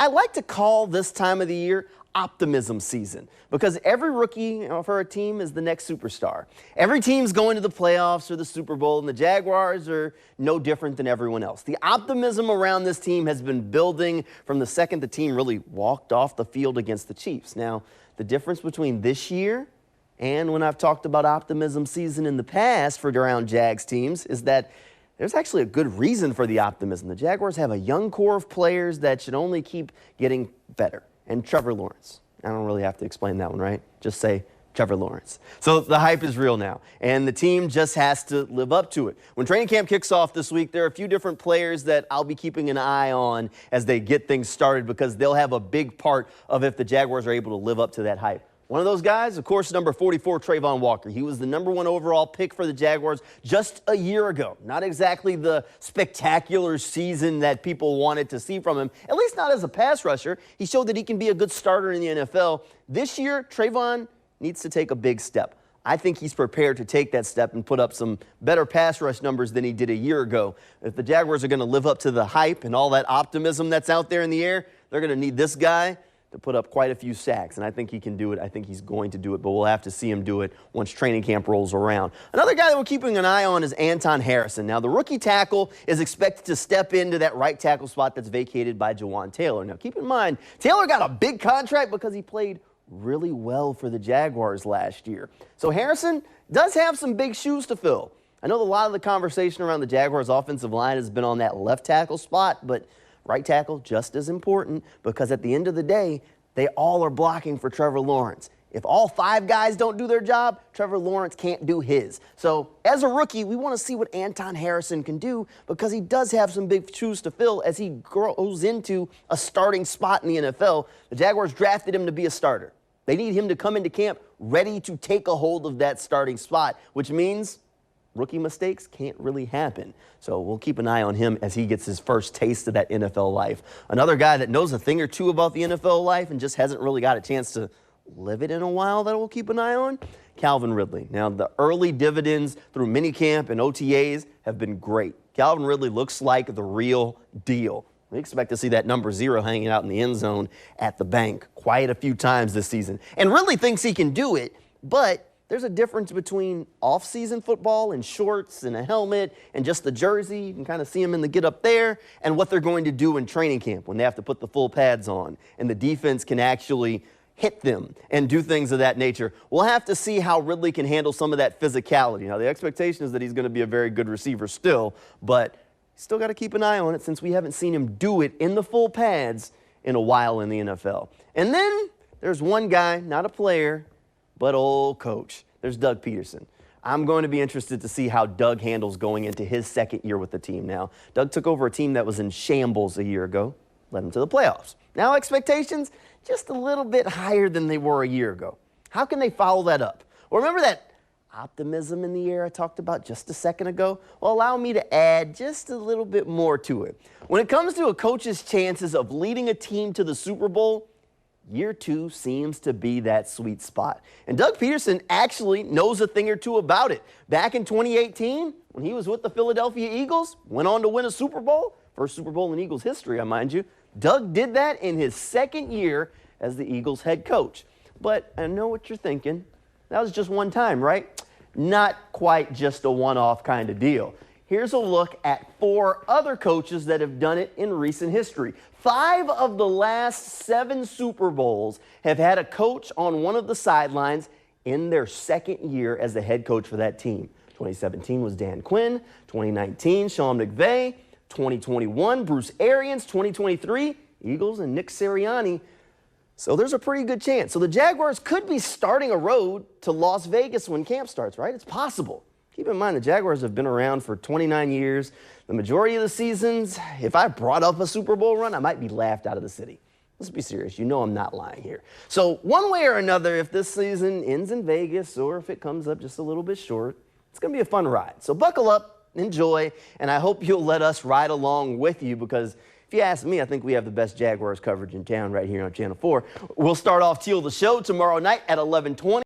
I like to call this time of the year optimism season because every rookie for a team is the next superstar. Every team's going to the playoffs or the Super Bowl, and the Jaguars are no different than everyone else. The optimism around this team has been building from the second the team really walked off the field against the Chiefs. Now, the difference between this year and when I've talked about optimism season in the past for around Jags teams is that there's actually a good reason for the optimism. The Jaguars have a young core of players that should only keep getting better. And Trevor Lawrence. I don't really have to explain that one, right? Just say Trevor Lawrence. So the hype is real now, and the team just has to live up to it. When training camp kicks off this week, there are a few different players that I'll be keeping an eye on as they get things started because they'll have a big part of if the Jaguars are able to live up to that hype. One of those guys, of course, number 44, Trayvon Walker. He was the #1 overall pick for the Jaguars just a year ago. Not exactly the spectacular season that people wanted to see from him, at least not as a pass rusher. He showed that he can be a good starter in the NFL. This year, Trayvon needs to take a big step. I think he's prepared to take that step and put up some better pass rush numbers than he did a year ago. If the Jaguars are going to live up to the hype and all that optimism that's out there in the air, they're going to need this guy to put up quite a few sacks, and I think he can do it. I think he's going to do it, but we'll have to see him do it once training camp rolls around. Another guy that we're keeping an eye on is Anton Harrison. Now, the rookie tackle is expected to step into that right tackle spot that's vacated by Jawan Taylor. Now, keep in mind, Taylor got a big contract because he played really well for the Jaguars last year. So Harrison does have some big shoes to fill. I know a lot of the conversation around the Jaguars' offensive line has been on that left tackle spot, but right tackle just as important because at the end of the day, they all are blocking for Trevor Lawrence. If all 5 guys don't do their job, Trevor Lawrence can't do his. So as a rookie, we want to see what Anton Harrison can do because he does have some big shoes to fill as he grows into a starting spot in the NFL. The Jaguars drafted him to be a starter. They need him to come into camp ready to take a hold of that starting spot, which means rookie mistakes can't really happen. So we'll keep an eye on him as he gets his first taste of that NFL life. Another guy that knows a thing or two about the NFL life and just hasn't really got a chance to live it in a while that we'll keep an eye on, Calvin Ridley. Now, the early dividends through minicamp and OTAs have been great. Calvin Ridley looks like the real deal. We expect to see that number 0 hanging out in the end zone at the bank quite a few times this season. And Ridley thinks he can do it, but there's a difference between off-season football and shorts and a helmet and just the jersey. You can kind of see them in the get-up there and what they're going to do in training camp when they have to put the full pads on and the defense can actually hit them and do things of that nature. We'll have to see how Ridley can handle some of that physicality. Now, the expectation is that he's going to be a very good receiver still, but still got to keep an eye on it since we haven't seen him do it in the full pads in a while in the NFL. And then there's one guy, not a player, but old coach. There's Doug Pederson. I'm going to be interested to see how Doug handles going into his second year with the team now. Doug took over a team that was in shambles a year ago, led them to the playoffs. Now expectations just a little bit higher than they were a year ago. How can they follow that up? Well, remember that optimism in the air I talked about just a second ago? Well, allow me to add just a little bit more to it. When it comes to a coach's chances of leading a team to the Super Bowl, year 2 seems to be that sweet spot. And Doug Pederson actually knows a thing or two about it. Back in 2018, when he was with the Philadelphia Eagles, went on to win a Super Bowl, first Super Bowl in Eagles history, mind you. Doug did that in his second year as the Eagles head coach. But I know what you're thinking. That was just one time, right? Not quite just a one-off kind of deal. Here's a look at 4 other coaches that have done it in recent history. 5 of the last 7 Super Bowls have had a coach on one of the sidelines in their second year as the head coach for that team. 2017 was Dan Quinn, 2019, Sean McVay, 2021, Bruce Arians, 2023, Eagles and Nick Sirianni. So there's a pretty good chance. So the Jaguars could be starting a road to Las Vegas when camp starts, right? It's possible. Keep in mind, the Jaguars have been around for 29 years. The majority of the seasons, if I brought up a Super Bowl run, I might be laughed out of the city. Let's be serious. You know I'm not lying here. So one way or another, if this season ends in Vegas or if it comes up just a little bit short, it's going to be a fun ride. So buckle up, enjoy, and I hope you'll let us ride along with you because if you ask me, I think we have the best Jaguars coverage in town right here on Channel 4. We'll start off Teal the Show tomorrow night at 11:20.